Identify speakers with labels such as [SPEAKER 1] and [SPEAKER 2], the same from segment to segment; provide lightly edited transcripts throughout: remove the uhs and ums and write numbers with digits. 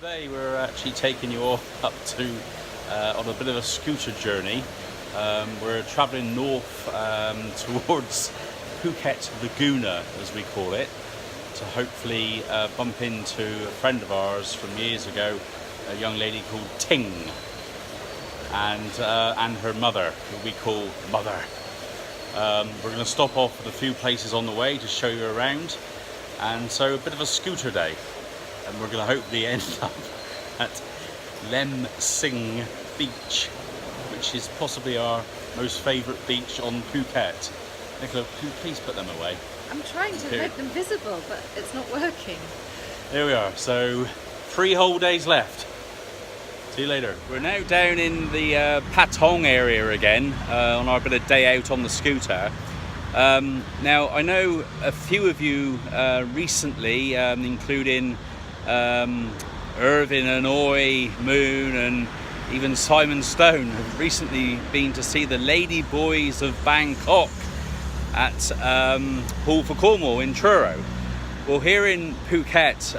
[SPEAKER 1] Today we're actually taking you off up to on a bit of a scooter journey. We're travelling north towards Phuket Laguna, as we call it, to hopefully bump into a friend of ours from years ago, a young lady called Ting, and her mother, who we call Mother. We're going to stop off at a few places on the way to show you around, and so a bit of a scooter day. And we're going to hopefully end up at Lem Sing Beach, which is possibly our most favourite beach on Phuket. Nicola, can you please put them away?
[SPEAKER 2] I'm trying to make them visible, but it's not working.
[SPEAKER 1] There we are. So 3 whole days left. See you later. We're now down in the Patong area again on our bit of day out on the scooter. Now, I know a few of you recently, including Irvin and Oi, Moon, and even Simon Stone, have recently been to see the Ladyboys of Bangkok at Hall for Cornwall in Truro. Well, here in Phuket,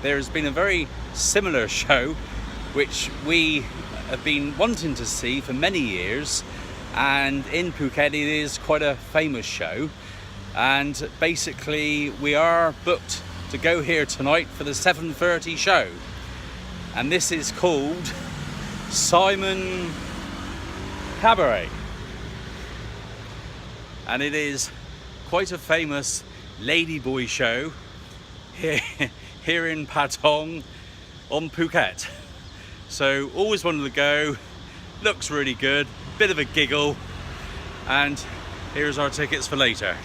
[SPEAKER 1] there has been a very similar show which we have been wanting to see for many years, and in Phuket it is quite a famous show, and basically we are booked to go here tonight for the 7:30 show, and this is called Simon Cabaret, and it is quite a famous ladyboy show here in Patong on Phuket. So always wanted to go, looks really good, bit of a giggle, and here's our tickets for later.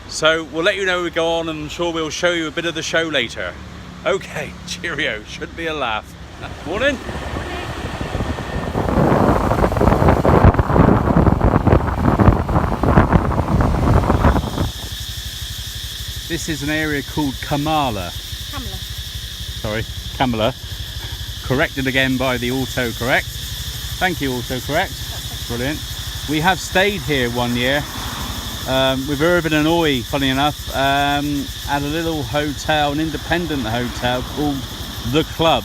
[SPEAKER 1] So we'll let you know we go on, and I'm sure we'll show you a bit of the show later. Okay, cheerio, should be a laugh. Morning. This is an area called Kamala. Sorry, Kamala. Corrected again by the autocorrect. Thank you, autocorrect. Brilliant. We have stayed here one year with Irvin and Oi, funny enough, at a little hotel, an independent hotel called The Club.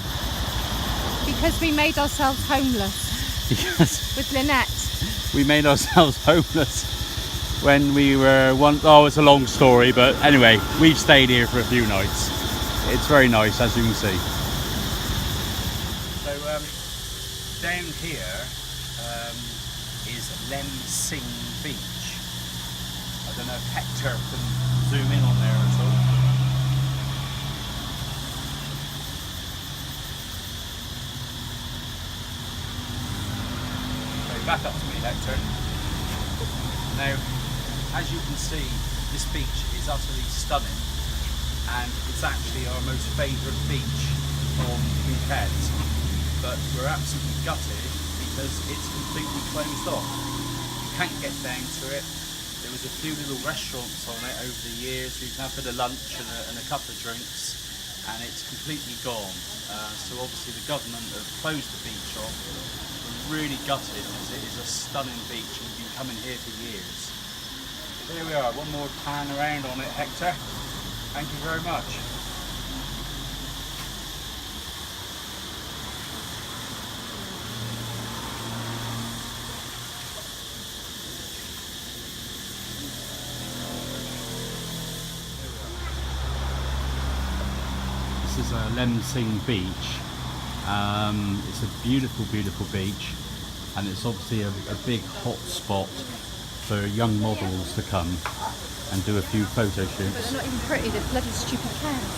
[SPEAKER 2] Because we made ourselves homeless.
[SPEAKER 1] Yes.
[SPEAKER 2] With Lynette.
[SPEAKER 1] We made ourselves homeless when we were oh, it's a long story, but anyway, we've stayed here for a few nights. It's very nice, as you can see. So down here is Lem Sing Beach. I don't know if Hector can zoom in on there at all. So back up to me, Hector. Now, as you can see, this beach is utterly stunning, and it's actually our most favourite beach on Phuket. But we're absolutely gutted because it's completely closed off. You can't get down to it. There was a few little restaurants on it over the years. You can have a bit of lunch and a couple of drinks, and it's completely gone. So obviously the government have closed the beach off. We're really gutted because it is a stunning beach and we've been coming here for years. There we are, one more pan around on it, Hector. Thank you very much. This is Lem Sing Beach. It's a beautiful, beautiful beach, and it's obviously a big hot spot for young models to come and do a few photo shoots.
[SPEAKER 2] But they're not even pretty, they're bloody stupid cats.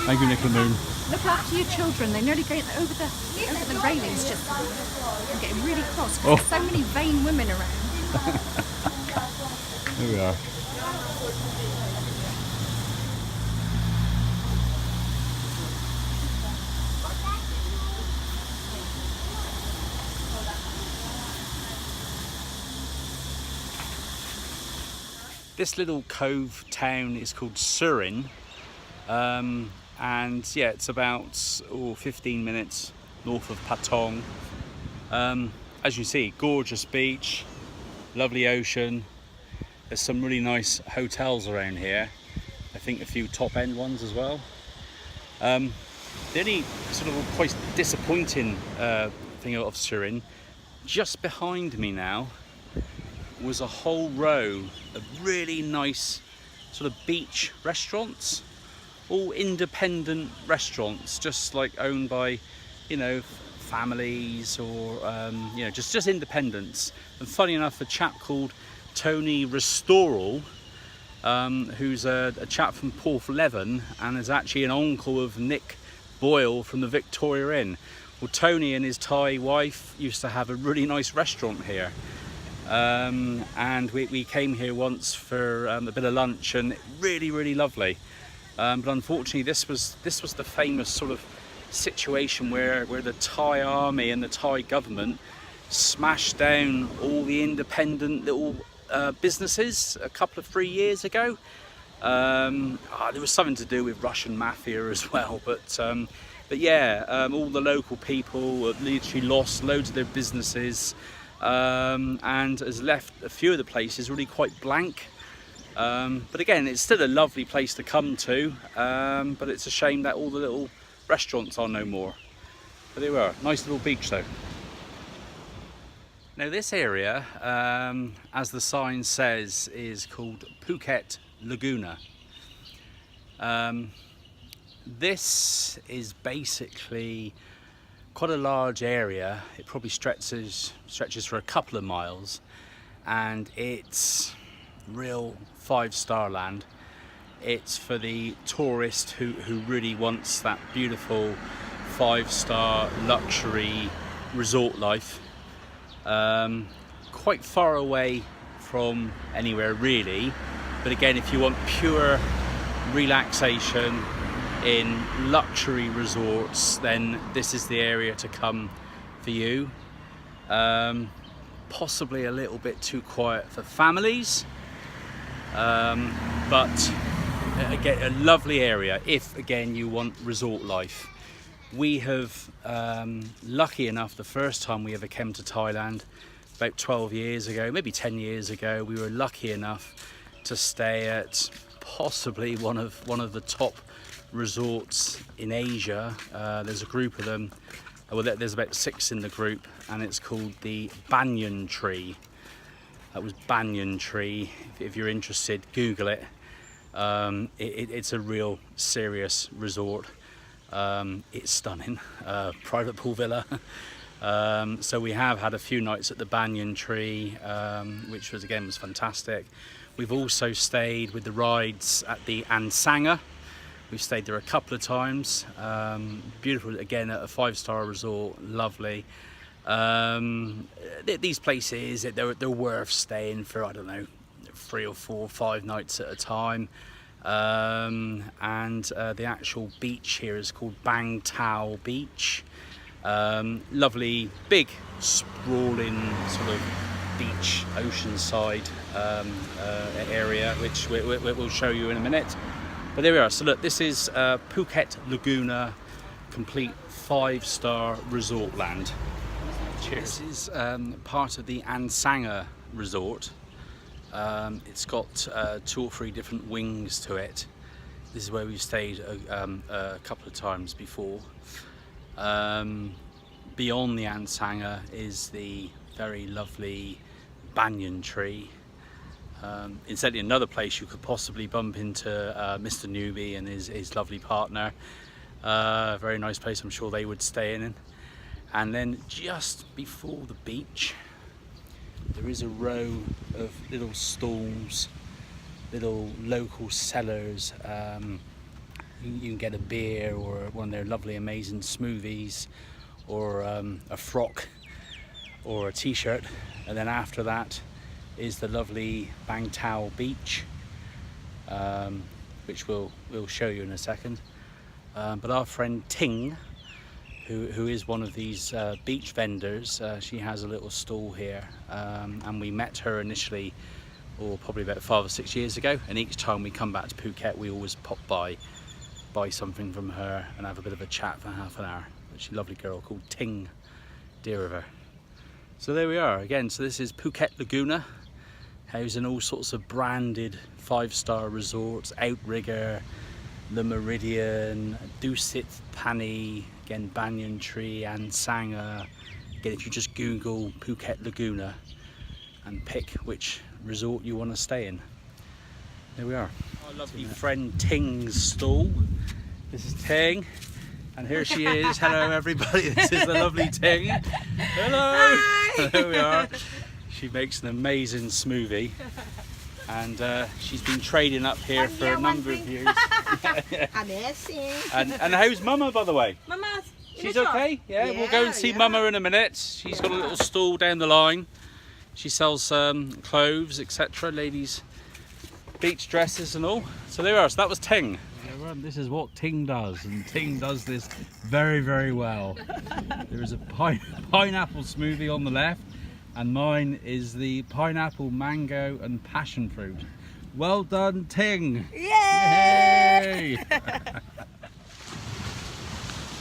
[SPEAKER 1] Thank you, Nicola Moon.
[SPEAKER 2] Look after your children, they nearly go over the railings just. I'm getting really cross because there's so many vain women around.
[SPEAKER 1] Here we are. This little cove town is called Surin, and yeah, it's about 15 minutes north of Patong. As you see, gorgeous beach, lovely ocean. There's some really nice hotels around here. I think a few top end ones as well. The only sort of quite disappointing thing of Surin, just behind me now, was a whole row of really nice sort of beach restaurants, all independent restaurants, just like owned by, you know, families or you know, just independents. And funny enough, a chap called Tony Restoral, who's a chap from Porthleven and is actually an uncle of Nick Boyle from the Victoria Inn. Well, Tony and his Thai wife used to have a really nice restaurant here, and we came here once for a bit of lunch, and really lovely. But unfortunately, this was the famous sort of situation where the Thai army and the Thai government smashed down all the independent little businesses a couple of 3 years ago. There was something to do with Russian mafia as well, but yeah, all the local people have literally lost loads of their businesses, and has left a few of the places really quite blank. But again, it's still a lovely place to come to, but it's a shame that all the little restaurants are no more. But they were nice little beach though. Now this area, as the sign says, is called Phuket Laguna. This is basically quite a large area. It probably stretches for a couple of miles, and it's real 5-star land. It's for the tourist who really wants that beautiful 5-star luxury resort life. Quite far away from anywhere really, but again, if you want pure relaxation in luxury resorts, then this is the area to come for you. Possibly a little bit too quiet for families, but again, a lovely area if again you want resort life. We have, lucky enough, the first time we ever came to Thailand about 12 years ago, maybe 10 years ago, we were lucky enough to stay at possibly one of the top resorts in Asia. There's a group of them, well, there's about 6 in the group, and it's called the Banyan Tree. That was Banyan Tree. If you're interested, Google it. It's a real serious resort. It's stunning, private pool villa. So we have had a few nights at the Banyan Tree, which was fantastic. We've also stayed with the rides at the Ansanga. We've stayed there a couple of times. Beautiful, again, at a 5-star resort, lovely. These places, they're worth staying for, I don't know, 3 or 4 or 5 nights at a time. And the actual beach here is called Bang Tao Beach. Lovely, big, sprawling sort of beach, oceanside area, which we'll show you in a minute. But there we are. So look, this is Phuket Laguna, complete 5-star resort land. Cheers. This is part of the Ansanga resort. It's got 2 or 3 different wings to it. This is where we've stayed a couple of times before. Beyond the Ansanga is the very lovely Banyan Tree. Incidentally, another place you could possibly bump into Mr. Newbie and his lovely partner. Very nice place, I'm sure they would stay in. And then just before the beach, there is a row of little stalls, little local sellers. You can get a beer or one of their lovely amazing smoothies, or a frock or a t-shirt. And then after that is the lovely Bang Tao Beach, which we'll show you in a second. But our friend Ting, who is one of these beach vendors, she has a little stall here, and we met her initially, or probably about 5 or 6 years ago, and each time we come back to Phuket we always pop by, buy something from her and have a bit of a chat for half an hour. She's a lovely girl called Ting, dear of her. So there we are again. So this is Phuket Laguna, housing all sorts of branded 5-star resorts, outrigger, the Meridian, Dusit Pani, again Banyan Tree and Sangha. Again, if you just Google Phuket Laguna and pick which resort you want to stay in. There we are. Our lovely friend Ting's stall. This is Ting, and here she is. Hello everybody, this is the lovely Ting. Hello!
[SPEAKER 3] Hi.
[SPEAKER 1] There we are. She makes an amazing smoothie. And she's been trading up here for a number of years.
[SPEAKER 3] Amazing.
[SPEAKER 1] And how's Mama, by the way?
[SPEAKER 3] Mama,
[SPEAKER 1] She's okay? Yeah, we'll go and see
[SPEAKER 3] yeah.
[SPEAKER 1] Mama in a minute. She's got a little stall down the line. She sells clothes, etc. Ladies' beach dresses and all. So there we are. So that was Ting. This is what Ting does, and Ting does this very, very well. There is a pineapple smoothie on the left, and mine is the pineapple, mango and passion fruit. Well done, Ting!
[SPEAKER 3] Yay!
[SPEAKER 1] Yay!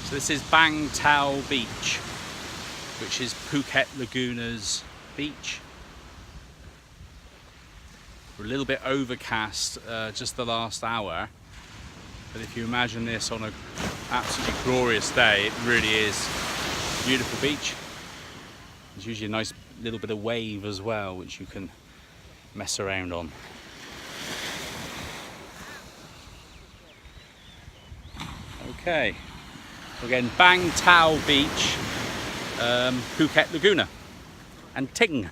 [SPEAKER 1] So this is Bang Tao Beach, which is Phuket Laguna's beach. We're a little bit overcast just the last hour, but if you imagine this on an absolutely glorious day, it really is a beautiful beach. There's usually a nice little bit of wave as well, which you can mess around on. Okay, again, Bang Tao Beach, Phuket Laguna, and Ting.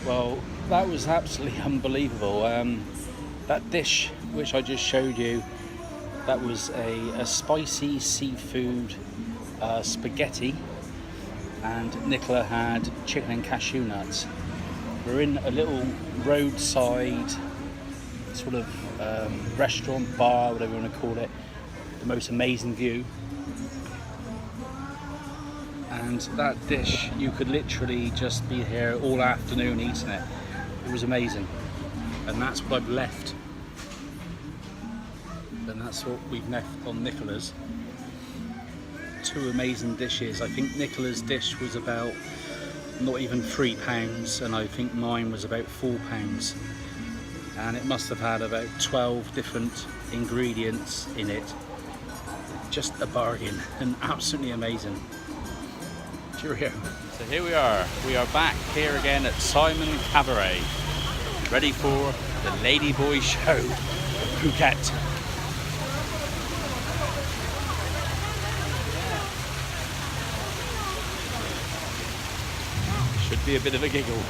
[SPEAKER 1] Well, that was absolutely unbelievable. That dish which I just showed you, that was a spicy seafood spaghetti, and Nicola had chicken and cashew nuts. We're in a little roadside sort of restaurant, bar, whatever you want to call it. The most amazing view. And that dish, you could literally just be here all afternoon eating it. It was amazing. And that's what I've left. And that's what we've left on Nicola's. Two amazing dishes. I think Nicola's dish was about not even £3, and I think mine was about £4. And it must have had about 12 different ingredients in it. Just a bargain and absolutely amazing. Cheerio. So here we are back here again at Simon Cabaret, ready for the Ladyboy show of Phuket. Should be a bit of a giggle.